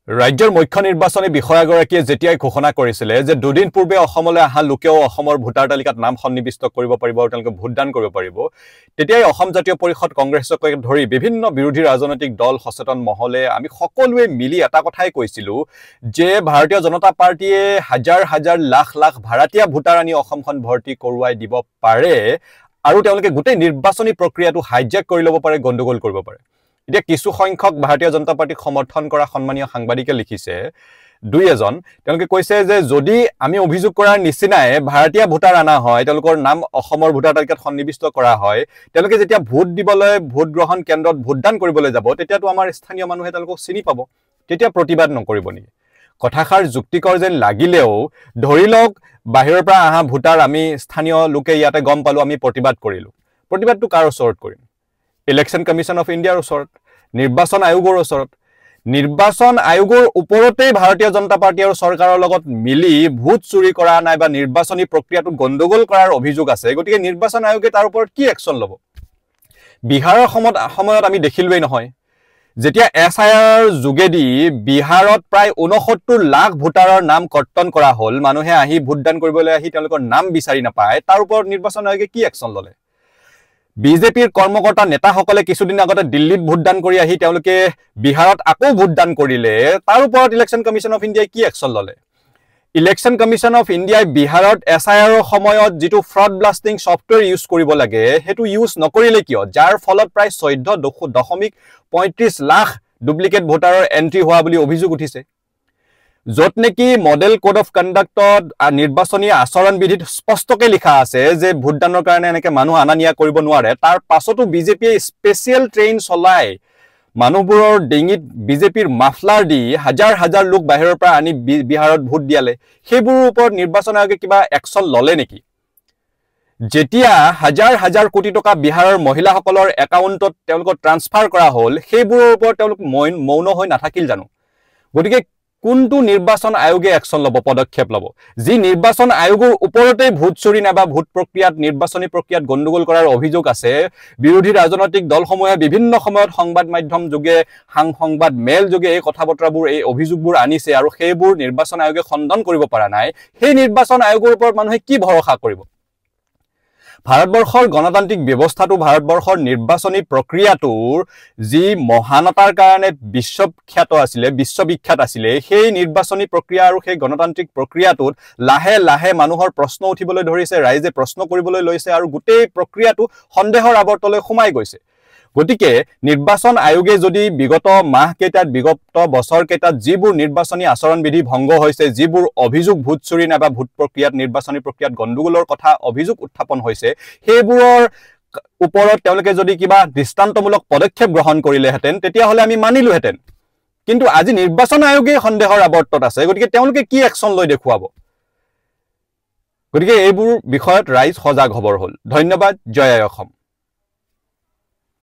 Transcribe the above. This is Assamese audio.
ৰাজ্যৰ মুখ্য নিৰ্বাচনী বিষয়াগৰাকীয়ে যেতিয়াই ঘোষণা কৰিছিলে যে দুদিন পূৰ্বে অসমলৈ অহা লোকেও অসমৰ ভোটাৰ তালিকাত নাম সন্নিবিষ্ট কৰিব পাৰিব আৰু তেওঁলোকে ভোটদান কৰিব পাৰিব তেতিয়াই অসম জাতীয় পৰিষদ কংগ্ৰেছকে ধৰি বিভিন্ন বিৰোধী ৰাজনৈতিক দল সচেতন মহলে আমি সকলোৱে মিলি এটা কথাই কৈছিলো যে ভাৰতীয় জনতা পাৰ্টিয়ে হাজাৰ হাজাৰ লাখ লাখ ভাৰতীয় ভোটাৰ আনি অসমখন ভৰ্তি কৰোৱাই দিব পাৰে আৰু তেওঁলোকে গোটেই নিৰ্বাচনী প্ৰক্ৰিয়াটো হাইজ্যাক কৰি ল'ব পাৰে গণ্ডগোল কৰিব পাৰে এতিয়া কিছু সংখ্যক ভাৰতীয় জনতা পাৰ্টিক সমৰ্থন কৰা সন্মানীয় সাংবাদিকে লিখিছে দুই এজন তেওঁলোকে কৈছে যে যদি আমি অভিযোগ কৰাৰ নিচিনাই ভাৰতীয় ভোটাৰ আনা হয় তেওঁলোকৰ নাম অসমৰ ভোটাৰ তালিকাত সন্নিবিষ্ট কৰা হয় তেওঁলোকে যেতিয়া ভোট দিবলৈ ভোট গ্ৰহণ কেন্দ্ৰত ভোটদান কৰিবলৈ যাব তেতিয়াতো আমাৰ স্থানীয় মানুহে তেওঁলোকক চিনি পাব তেতিয়া প্ৰতিবাদ নকৰিব নেকি কথাষাৰ যুক্তিকৰ যেন লাগিলেও ধৰি লওক বাহিৰৰ পৰা আহা ভোটাৰ আমি স্থানীয় লোকে ইয়াতে গম পালো আমি প্ৰতিবাদ কৰিলো প্ৰতিবাদটো কাৰ ওচৰত কৰিম ইলেকশন কমিশন অফ ইণ্ডিয়াৰ ওচৰত নিৰ্বাচন আয়োগৰ ওচৰত নিৰ্বাচন আয়োগৰ ওপৰতেই ভাৰতীয় জনতা পাৰ্টি আৰু চৰকাৰৰ লগত মিলি ভোট চুৰি কৰা নাইবা নিৰ্বাচনী প্ৰক্ৰিয়াটো গণ্ডগোল কৰাৰ অভিযোগ আছে গতিকে নিৰ্বাচন আয়োগে তাৰ ওপৰত কি একচন ল'ব বিহাৰৰ সময়ত আমি দেখিলোৱেই নহয় যেতিয়া SIR যোগেদি বিহাৰত প্ৰায় 69 লাখ ভোটাৰৰ নাম কৰ্তন কৰা হ'ল মানুহে আহি ভোটদান কৰিবলৈ আহি তেওঁলোকৰ নাম বিচাৰি নাপায় তাৰ ওপৰত নিৰ্বাচন আয়োগে কি একচন ল'লে বিজেপিৰ কৰ্মকৰ্তা নেতাসকলে কিছুদিন আগতে দিল্লীত ভোটদান কৰি আহি তেওঁলোকে বিহাৰত আকৌ ভোটদান কৰিলে তাৰ ওপৰত ইলেকশন কমিশন অফ ইণ্ডিয়াই কি একচন ল'লে ইলেকশন কমিশন অফ ইণ্ডিয়াই বিহাৰত SIR সময়ত যেটো ফ্ৰড ব্লাস্টিং সফটৱেৰ ইউজ কৰিব লাগে হেতু ইউজ নকৰিলে কিয় যাৰ ফলত প্ৰায় 14.35 লাখ ডুপ্লিকেট ভোটাৰৰ এন্ট্ৰি হোৱা বুলি অভিযোগ উঠিছে যত নেকি মডেল কোড অফ কণ্ডাক্টত নিৰ্বাচনী আচৰণ বিধিত স্পষ্টকৈ লিখা আছে যে ভোটদানৰ কাৰণে এনেকে মানুহ আনানিয়া কৰিব নোৱাৰে তাৰ পাছতো বিজেপিয়ে স্পেশাল ট্ৰেইন চলাই মানুহবোৰৰ ডিঙিত বিজেপিৰ মাফলাৰ দি হাজাৰ হাজাৰ লোক বাহিৰৰ পৰা আনি বিহাৰত ভোট দিয়ালে সেইবোৰৰ ওপৰত নিৰ্বাচন আয়োগে কিবা একচন ললে নেকি যেতিয়া হাজাৰ হাজাৰ কোটি টকা বিহাৰৰ মহিলাসকলৰ একাউণ্টত তেওঁলোকৰ ট্ৰান্সফাৰ কৰা হ'ল সেইবোৰৰ ওপৰত তেওঁলোক মৌন হৈ নাথাকিল জানো গতিকে কোনটো নিৰ্বাচন আয়োগে একচন ল'ব পদক্ষেপ ল'ব যি নিৰ্বাচন আয়োগৰ ওপৰতে ভোট চুৰি নাবা ভোট প্ৰক্ৰিয়াত নিৰ্বাচনী প্ৰক্ৰিয়াত গণ্ডগোল কৰাৰ অভিযোগ আছে বিৰোধী ৰাজনৈতিক দলসমূহে বিভিন্ন সময়ত সংবাদ মাধ্যম যোগে সংবাদ মেল যোগে এই কথাবতৰাবোৰ এই অভিযোগবোৰ আনিছে আৰু সেইবোৰ নিৰ্বাচন আয়োগে খণ্ডন কৰিব পৰা নাই সেই নিৰ্বাচন আয়োগৰ ওপৰত মানুহে কি ভৰসা কৰিব ভাৰতবৰ্ষৰ গণতান্ত্ৰিক ব্যৱস্থাটো ভাৰতবৰ্ষৰ নিৰ্বাচনী প্ৰক্ৰিয়াটোৰ যি মহানতাৰ কাৰণে বিশ্ববিখ্যাত আছিল সেই নিৰ্বাচনী প্ৰক্ৰিয়া আৰু সেই গণতান্ত্ৰিক প্ৰক্ৰিয়াটোত লাহে লাহে মানুহৰ প্ৰশ্ন উঠিবলৈ ধৰিছে ৰাইজে প্ৰশ্ন কৰিবলৈ লৈছে আৰু গোটেই প্ৰক্ৰিয়াটো সন্দেহৰ আৱৰ্তলৈ সোমাই গৈছে গতিকে নিৰ্বাচন আয়োগে যদি বিগত মাহ কেইটাত বিগত বছৰ কেইটাত যিবোৰ নিৰ্বাচনী আচৰণ বিধি ভংগ হৈছে যিবোৰ অভিযোগ ভোট চুৰি নাবা ভোট প্ৰক্ৰিয়াত নিৰ্বাচনী প্ৰক্ৰিয়াত গণ্ডগোলৰ কথা অভিযোগ উত্থাপন হৈছে সেইবোৰৰ ওপৰত তেওঁলোকে যদি কিবা দৃষ্টান্তমূলক পদক্ষেপ গ্ৰহণ কৰিলেহেঁতেন তেতিয়াহ'লে আমি মানিলোহেঁতেন কিন্তু আজি নিৰ্বাচন আয়োগে সন্দেহৰ আৱৰ্তত আছে গতিকে তেওঁলোকে কি একচন লৈ দেখুৱাব গতিকে এইবোৰ বিষয়ত ৰাইজ সজাগ হ'বৰ হ'ল ধন্যবাদ জয় আই অসম